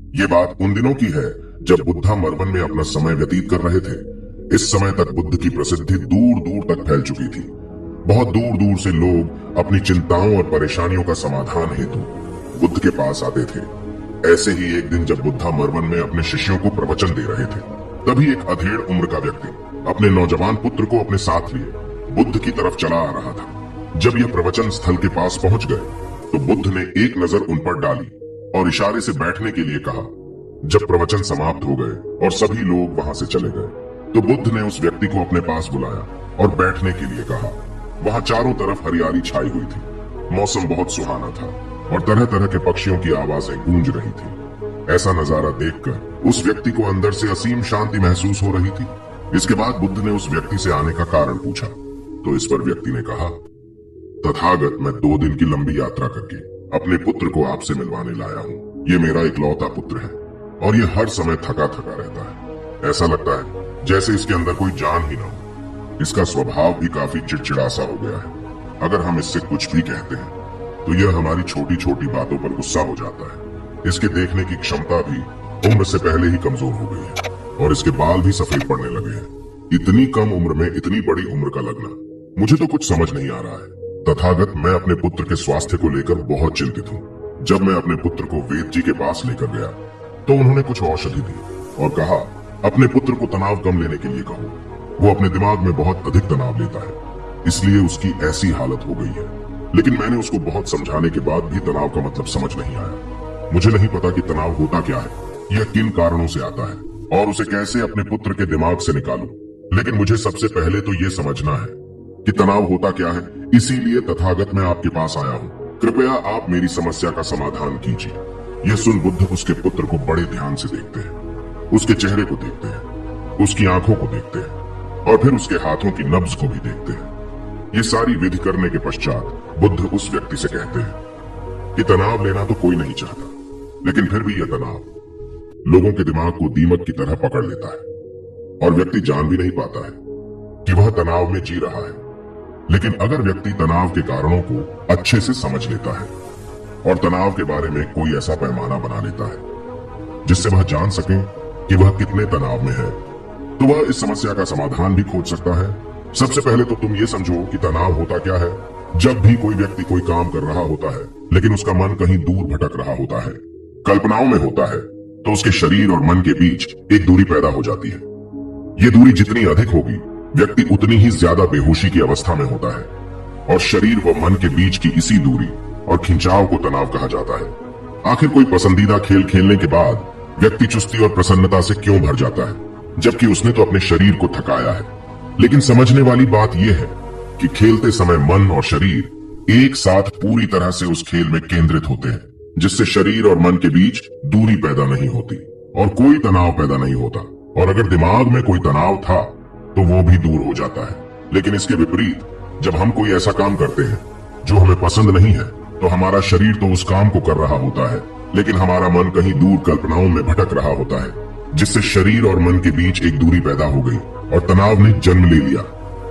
ये बात उन दिनों की है जब बुद्धा मरवन में अपना समय व्यतीत कर रहे थे। इस समय तक बुद्ध की प्रसिद्धि दूर दूर तक फैल चुकी थी। बहुत दूर दूर से लोग अपनी चिंताओं और परेशानियों का समाधान हेतु बुद्ध के पास आते थे। ऐसे ही एक दिन जब बुद्धा मरवन में अपने शिष्यों को प्रवचन दे रहे थे, तभी एक अधेड़ उम्र का व्यक्ति अपने नौजवान पुत्र को अपने साथ लिए बुद्ध की तरफ चला आ रहा था। जब यह प्रवचन स्थल के पास पहुंच गए तो बुद्ध ने एक नजर उन पर डाली और इशारे से बैठने के लिए कहा। जब प्रवचन समाप्त हो गए और सभी लोग वहां से चले गए तो बुद्ध ने उस व्यक्ति को अपने पास बुलाया और बैठने के लिए कहा। वहां चारों तरफ हरियाली छाई हुई थी, मौसम बहुत सुहाना था और तरह तरह के पक्षियों की आवाजें गूंज रही थी। ऐसा नजारा देखकर उस व्यक्ति को अंदर से असीम शांति महसूस हो रही थी। इसके बाद बुद्ध ने उस व्यक्ति से आने का कारण पूछा तो इस पर व्यक्ति ने कहा, तथागत, मैं 2 दिन की लंबी यात्रा करके अपने पुत्र को आपसे मिलवाने लाया हूँ। ये मेरा इकलौता पुत्र है और ये हर समय थका थका रहता है। ऐसा लगता है जैसे इसके अंदर कोई जान ही ना हो। इसका स्वभाव भी काफी चिड़चिड़ा सा हो गया है। अगर हम इससे कुछ भी कहते हैं तो यह हमारी छोटी छोटी बातों पर गुस्सा हो जाता है। इसके देखने की क्षमता भी उम्र से पहले ही कमजोर हो गई है और इसके बाल भी सफेद पड़ने लगे हैं। इतनी कम उम्र में इतनी बड़ी उम्र का लगना, मुझे तो कुछ समझ नहीं आ रहा है। तथागत, मैं अपने पुत्र के स्वास्थ्य को लेकर बहुत चिंतित हूँ। जब मैं अपने पुत्र को वेद जी के पास लेकर गया तो उन्होंने कुछ औषधि दी और कहा, अपने पुत्र को तनाव कम लेने के लिए कहो। वो अपने दिमाग में बहुत अधिक तनाव लेता है, इसलिए उसकी ऐसी हालत हो गई है। लेकिन मैंने उसको बहुत समझाने के बाद भी तनाव का मतलब समझ नहीं आया। मुझे नहीं पता कि तनाव होता क्या है, यह किन कारणों से आता है और उसे कैसे अपने पुत्र के दिमाग से निकालूं। लेकिन मुझे सबसे पहले तो ये समझना है कि तनाव होता क्या है। इसीलिए तथागत मैं आपके पास आया हूँ। कृपया आप मेरी समस्या का समाधान कीजिए। यह सुन बुद्ध उसके पुत्र को बड़े ध्यान से देखते हैं। उसके चेहरे को देखते हैं, उसकी आंखों को देखते हैं और फिर उसके हाथों की नब्ज को भी देखते हैं। ये सारी विधि करने के पश्चात बुद्ध उस व्यक्ति से कहते हैं कि तनाव लेना तो कोई नहीं चाहता, लेकिन फिर भी यह तनाव लोगों के दिमाग को दीमक की तरह पकड़ लेता है और व्यक्ति जान भी नहीं पाता है कि वह तनाव में जी रहा है। लेकिन अगर व्यक्ति तनाव के कारणों को अच्छे से समझ लेता है और तनाव के बारे में कोई ऐसा पैमाना बना लेता है जिससे वह जान सके कि वह कितने तनाव में है, तो वह इस समस्या का समाधान भी खोज सकता है। सबसे पहले तो तुम ये समझो कि तनाव होता क्या है। जब भी कोई व्यक्ति कोई काम कर रहा होता है लेकिन उसका मन कहीं दूर भटक रहा होता है, कल्पनाओं में होता है, तो उसके शरीर और मन के बीच एक दूरी पैदा हो जाती है। ये दूरी जितनी अधिक होगी, व्यक्ति उतनी ही ज्यादा बेहोशी की अवस्था में होता है और शरीर व मन के बीच की इसी दूरी और खिंचाव को तनाव कहा जाता है। आखिर कोई पसंदीदा खेल खेलने के बाद व्यक्ति चुस्ती और प्रसन्नता से क्यों भर जाता है, जबकि उसने तो अपने शरीर को थकाया है। लेकिन समझने वाली बात यह है कि खेलते समय मन और शरीर एक साथ पूरी तरह से उस खेल में केंद्रित होते हैं, जिससे शरीर और मन के बीच दूरी पैदा नहीं होती और कोई तनाव पैदा नहीं होता। और अगर दिमाग में कोई तनाव था तो वो भी दूर हो जाता है। लेकिन इसके विपरीत, जब हम कोई ऐसा काम करते हैं जो हमें पसंद नहीं है, तो हमारा शरीर तो उस काम को कर रहा होता है, लेकिन हमारा मन कहीं दूर कल्पनाओं में भटक रहा होता है, जिससे शरीर और मन के बीच एक दूरी पैदा हो गई और तनाव ने जन्म ले लिया।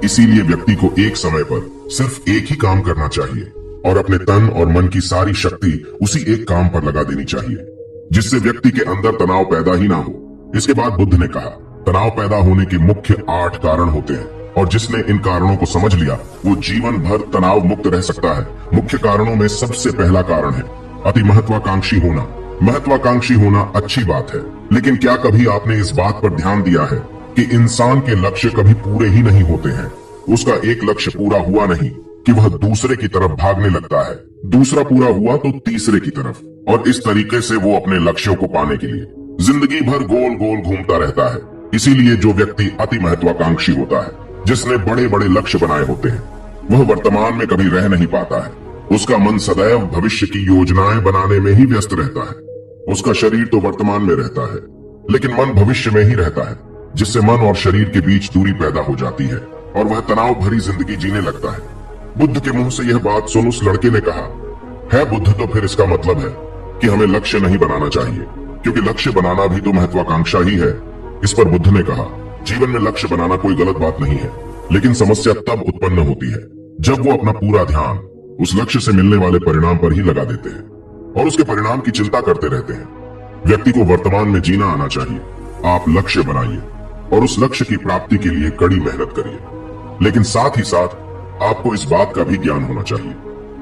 इसीलिए व्यक्ति को एक समय पर सिर्फ एक ही काम करना चाहिए और अपने तन और मन की सारी शक्ति उसी एक काम पर लगा देनी चाहिए, जिससे व्यक्ति के अंदर तनाव पैदा ही ना हो। इसके बाद बुद्ध ने कहा, तनाव पैदा होने के मुख्य 8 कारण होते हैं और जिसने इन कारणों को समझ लिया वो जीवन भर तनाव मुक्त रह सकता है। मुख्य कारणों में सबसे पहला कारण है अति महत्वाकांक्षी होना। महत्वाकांक्षी होना अच्छी बात है, लेकिन क्या कभी आपने इस बात पर ध्यान दिया है कि इंसान के लक्ष्य कभी पूरे ही नहीं होते हैं। उसका एक लक्ष्य पूरा हुआ नहीं कि वह दूसरे की तरफ भागने लगता है, दूसरा पूरा हुआ तो तीसरे की तरफ, और इस तरीके से वो अपने लक्ष्यों को पाने के लिए जिंदगी भर गोल गोल घूमता रहता है। इसीलिए जो व्यक्ति अति महत्वाकांक्षी होता है, जिसने बड़े बड़े लक्ष्य बनाए होते हैं, वह वर्तमान में कभी रह नहीं पाता है। उसका मन सदैव भविष्य की योजनाएं बनाने में ही व्यस्त रहता है। उसका शरीर तो वर्तमान में रहता है, लेकिन मन भविष्य में ही रहता है, जिससे मन और शरीर के बीच दूरी पैदा हो जाती है और वह तनाव भरी जिंदगी जीने लगता है। बुद्ध के मुंह से यह बात सुन उस लड़के ने कहा, है बुद्ध, तो फिर इसका मतलब है कि हमें लक्ष्य नहीं बनाना चाहिए, क्योंकि लक्ष्य बनाना भी तो महत्वाकांक्षा ही है। इस पर बुद्ध ने कहा, जीवन में लक्ष्य बनाना कोई गलत बात नहीं है, लेकिन समस्या तब उत्पन्न होती है जब वो अपना पूरा ध्यान उस लक्ष्य से मिलने वाले परिणाम पर ही लगा देते हैं और उसके परिणाम की चिंता करते रहते हैं। व्यक्ति को वर्तमान में जीना आना चाहिए। आप लक्ष्य बनाइए और उस लक्ष्य की प्राप्ति के लिए कड़ी मेहनत करिए, लेकिन साथ ही साथ आपको इस बात का भी ज्ञान होना चाहिए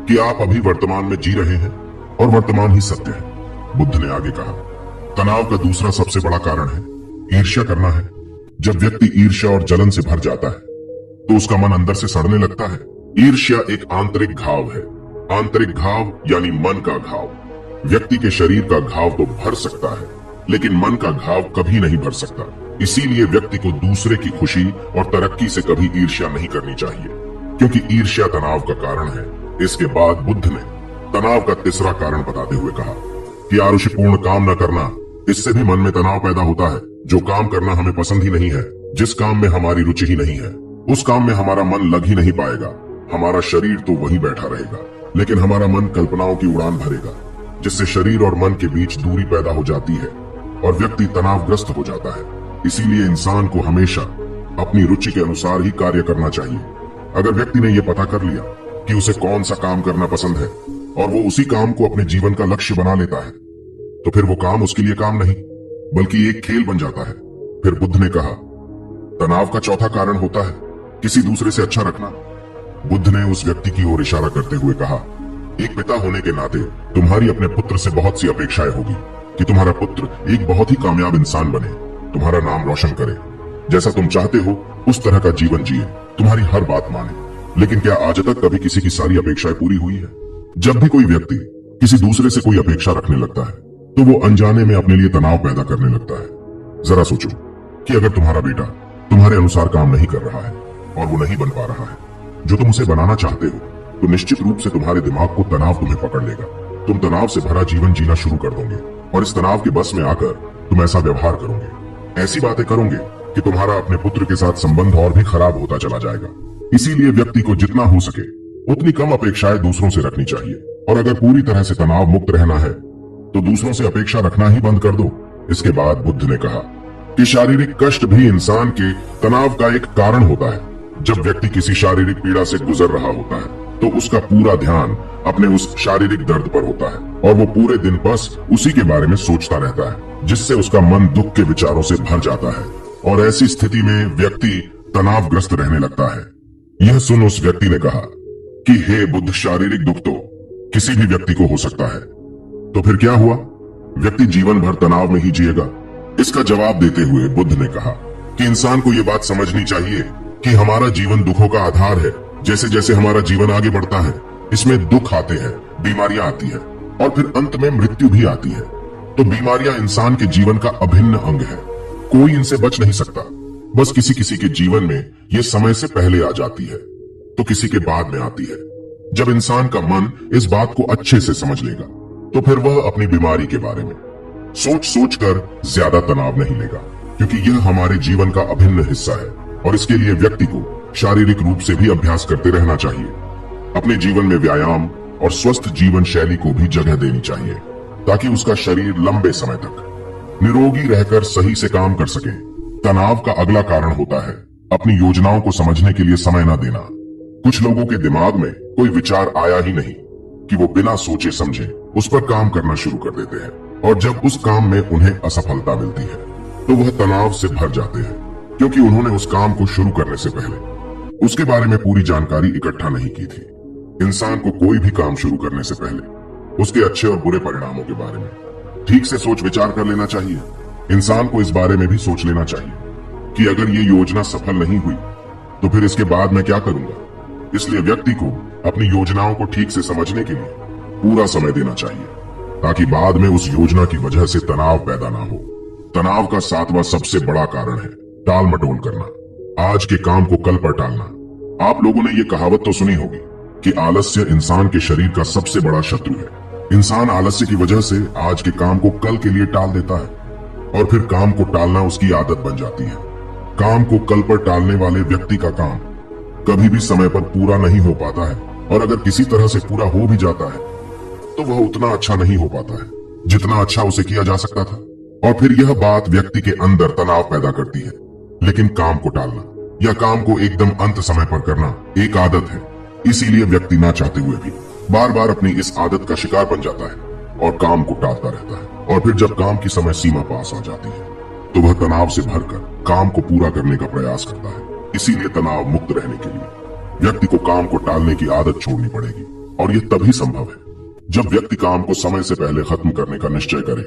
कि आप अभी वर्तमान में जी रहे हैं और वर्तमान ही सत्य है। बुद्ध ने आगे कहा, तनाव का दूसरा सबसे बड़ा कारण है ईर्ष्या करना है। जब व्यक्ति ईर्ष्या और जलन से भर जाता है तो उसका मन अंदर से सड़ने लगता है। ईर्ष्या एक आंतरिक घाव है। आंतरिक घाव यानी मन का घाव। व्यक्ति के शरीर का घाव तो भर सकता है, लेकिन मन का घाव कभी नहीं भर सकता। इसीलिए व्यक्ति को दूसरे की खुशी और तरक्की से कभी ईर्ष्या नहीं करनी चाहिए, क्योंकि ईर्ष्या तनाव का कारण है। इसके बाद बुद्ध ने तनाव का तीसरा कारण बताते हुए कहा कि आरुषिपूर्ण काम न करना, इससे भी मन में तनाव पैदा होता है। जो काम करना हमें पसंद ही नहीं है, जिस काम में हमारी रुचि ही नहीं है, उस काम में हमारा मन लग ही नहीं पाएगा। हमारा शरीर तो वहीं बैठा रहेगा, लेकिन हमारा मन कल्पनाओं की उड़ान भरेगा, जिससे शरीर और मन के बीच दूरी पैदा हो जाती है और व्यक्ति तनावग्रस्त हो जाता है। इसीलिए इंसान को हमेशा अपनी रुचि के अनुसार ही कार्य करना चाहिए। अगर व्यक्ति ने यह पता कर लिया कि उसे कौन सा काम करना पसंद है और वो उसी काम को अपने जीवन का लक्ष्य बना लेता है, तो फिर वो काम उसके लिए काम नहीं बल्कि एक खेल बन जाता है। फिर बुद्ध ने कहा, तनाव का चौथा कारण होता है किसी दूसरे से अच्छा रखना। बुद्ध ने उस व्यक्ति की ओर इशारा करते हुए कहा, एक पिता होने के नाते तुम्हारी अपने पुत्र से बहुत सी अपेक्षाएं होगी कि तुम्हारा पुत्र एक बहुत ही कामयाब इंसान बने, तुम्हारा नाम रोशन करे, जैसा तुम चाहते हो उस तरह का जीवन जिए, तुम्हारी हर बात माने। लेकिन क्या आज तक कभी किसी की सारी अपेक्षाएं पूरी हुई है? जब भी कोई व्यक्ति किसी दूसरे से कोई अपेक्षा रखने लगता है तो वो अनजाने में अपने लिए तनाव पैदा करने लगता है। जरा सोचो कि अगर तुम्हारा बेटा तुम्हारे अनुसार काम नहीं कर रहा है और वो नहीं बन पा रहा है जो तुम उसे बनाना चाहते हो, तो निश्चित रूप से तुम्हारे दिमाग को तनाव तुम्हें पकड़ लेगा। तुम तनाव से भरा जीवन जीना शुरू कर दोगे और इस तनाव के बस में आकर तुम ऐसा व्यवहार करोगे, ऐसी बातें करोगे कि तुम्हारा अपने पुत्र के साथ संबंध और भी खराब होता चला जाएगा। इसीलिए व्यक्ति को जितना हो सके उतनी कम अपेक्षाएं दूसरों से रखनी चाहिए, और अगर पूरी तरह से तनाव मुक्त रहना है तो दूसरों से अपेक्षा रखना ही बंद कर दो। इसके बाद बुद्ध ने कहा कि शारीरिक कष्ट भी इंसान के तनाव का एक कारण होता है। जब व्यक्ति किसी शारीरिक पीड़ा से गुजर रहा होता है तो उसका पूरा ध्यान अपने उस शारीरिक दर्द पर होता है और वो पूरे दिन बस उसी के बारे में सोचता रहता है, जिससे उसका मन दुख के विचारों से भर जाता है और ऐसी स्थिति में व्यक्ति तनावग्रस्त रहने लगता है। यह सुन उस व्यक्ति ने कहा कि हे बुद्ध, शारीरिक दुख तो किसी भी व्यक्ति को हो सकता है, तो फिर क्या हुआ? व्यक्ति जीवन भर तनाव में ही जिएगा? इसका जवाब देते हुए बुद्ध ने कहा कि इंसान को यह बात समझनी चाहिए कि हमारा जीवन दुखों का आधार है। जैसे जैसे हमारा जीवन आगे बढ़ता है, इसमें दुख आते हैं, बीमारियां आती है और फिर अंत में मृत्यु भी आती है। तो बीमारियां इंसान के जीवन का अभिन्न अंग है, कोई इनसे बच नहीं सकता। बस किसी किसी के जीवन में ये समय से पहले आ जाती है तो किसी के बाद में आती है। जब इंसान का मन इस बात को अच्छे से समझ लेगा तो फिर वह अपनी बीमारी के बारे में सोच सोच कर ज्यादा तनाव नहीं लेगा, क्योंकि यह हमारे जीवन का अभिन्न हिस्सा है और इसके लिए व्यक्ति को शारीरिक रूप से भी अभ्यास करते रहना चाहिए। अपने जीवन में व्यायाम और स्वस्थ जीवन शैली को भी जगह देनी चाहिए ताकि उसका शरीर लंबे समय तक निरोगी रहकर सही से काम कर सके। तनाव का अगला कारण होता है अपनी योजनाओं को समझने के लिए समय न देना। कुछ लोगों के दिमाग में कोई विचार आया ही नहीं कि वो बिना सोचे समझे उस पर काम करना शुरू कर देते हैं, और जब उस काम में उन्हें असफलता मिलती है तो वह तनाव से भर जाते हैं, क्योंकि उन्होंने उस काम को शुरू करने से पहले उसके बारे में पूरी जानकारी इकट्ठा नहीं की थी। इंसान को कोई भी काम शुरू करने से पहले उसके अच्छे और बुरे परिणामों के बारे में ठीक से सोच विचार कर लेना चाहिए। इंसान को इस बारे में भी सोच लेना चाहिए कि अगर ये योजना सफल नहीं हुई तो फिर इसके बाद मैं क्या करूंगा। इसलिए व्यक्ति को अपनी योजनाओं को ठीक से समझने के लिए पूरा समय देना चाहिए ताकि बाद में उस योजना की वजह से तनाव पैदा ना हो। तनाव का सातवां सबसे बड़ा कारण है टाल मटोल करना, आज के काम को कल पर टालना। आप लोगों ने ये कहावत तो सुनी होगी कि आलस्य इंसान के शरीर का सबसे बड़ा शत्रु है। इंसान आलस्य की वजह से आज के काम को कल के लिए टाल देता है और फिर काम को टालना उसकी आदत बन जाती है। काम को कल पर टालने वाले व्यक्ति का काम कभी भी समय पर पूरा नहीं हो पाता है, और अगर किसी तरह से पूरा हो भी जाता है तो वह उतना अच्छा नहीं हो पाता है जितना अच्छा उसे किया जा सकता था, और फिर यह बात व्यक्ति के अंदर तनाव पैदा करती है। लेकिन काम को टालना या काम को एकदम अंत समय पर करना एक आदत है, इसीलिए व्यक्ति ना चाहते हुए भी बार बार अपनी इस आदत का शिकार बन जाता है और काम को टालता रहता है। और फिर जब काम की समय सीमा पास आ जाती है तो वह तनाव से भरकर काम को पूरा करने का प्रयास करता है। इसीलिए तनाव मुक्त रहने के लिए व्यक्ति को काम को टालने की आदत छोड़नी पड़ेगी, और यह तभी संभव है जब व्यक्ति काम को समय से पहले खत्म करने का निश्चय करे।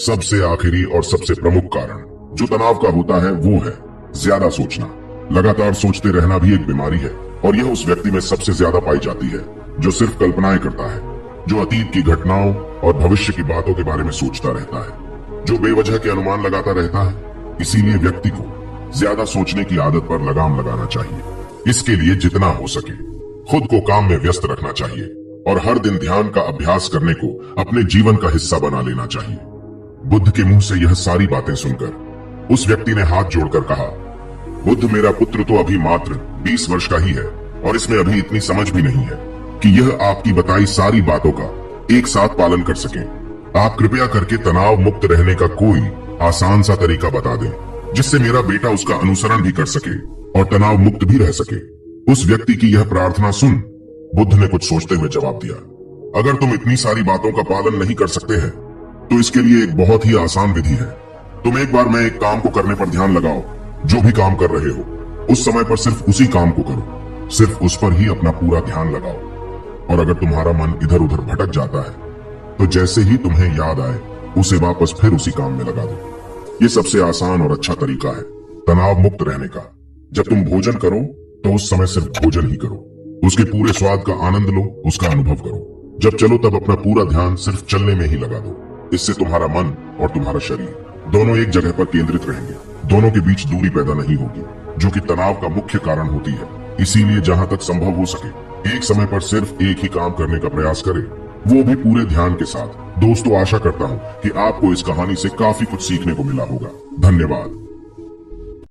सबसे आखिरी और सबसे प्रमुख कारण जो तनाव का होता है वो है ज्यादा सोचना। लगातार सोचते रहना भी एक बीमारी है, और यह उस व्यक्ति में सबसे ज्यादा पाई जाती है जो सिर्फ कल्पनाएं करता है, जो अतीत की घटनाओं और भविष्य की बातों के बारे में सोचता रहता है, जो बेवजह के अनुमान लगाता रहता है। इसीलिए व्यक्ति को ज्यादा सोचने की आदत पर लगाम लगाना चाहिए। इसके लिए जितना हो सके खुद को काम में व्यस्त रखना चाहिए, और हर दिन ध्यान का अभ्यास करने को अपने जीवन का हिस्सा बना लेना चाहिए। बुद्ध के मुंह से यह सारी बातें सुनकर उस व्यक्ति ने हाथ जोड़कर कहा, बुद्ध, मेरा पुत्र तो अभी मात्र 20 वर्ष का ही है, और इसमें अभी इतनी समझ भी नहीं है कि यह आपकी बताई सारी बातों का एक साथ पालन कर सके। आप कृपया करके तनाव मुक्त रहने का कोई आसान सा तरीका बता दें, जिससे मेरा बेटा उसका अनुसरण भी कर सके और तनाव मुक्त भी रह सके। उस व्यक्ति की यह प्रार्थना सुन बुद्ध ने कुछ सोचते हुए जवाब दिया, अगर तुम इतनी सारी बातों का पालन नहीं कर सकते हैं तो इसके लिए एक बहुत ही आसान विधि है। तुम एक बार मैं एक काम को करने पर ध्यान लगाओ। जो भी काम कर रहे हो उस समय पर सिर्फ उसी काम को करो, सिर्फ उस पर ही अपना पूरा ध्यान लगाओ। और अगर तुम्हारा मन इधर उधर भटक जाता है तो जैसे ही तुम्हें याद आए उसे वापस फिर उसी काम में लगा दो। ये सबसे आसान और अच्छा तरीका है तनाव मुक्त रहने का। जब तुम भोजन करो तो उस समय सिर्फ भोजन ही करो, उसके पूरे स्वाद का आनंद लो, उसका अनुभव करो। जब चलो तब अपना पूरा ध्यान सिर्फ चलने में ही लगा दो। इससे तुम्हारा मन और तुम्हारा शरीर दोनों एक जगह पर केंद्रित रहेंगे, दोनों के बीच दूरी पैदा नहीं होगी, जो कि तनाव का मुख्य कारण होती है। इसीलिए जहां तक संभव हो सके एक समय पर सिर्फ एक ही काम करने का प्रयास करें, वो भी पूरे ध्यान के साथ। दोस्तों, आशा करता हूँ कि आपको इस कहानी से काफी कुछ सीखने को मिला होगा। धन्यवाद।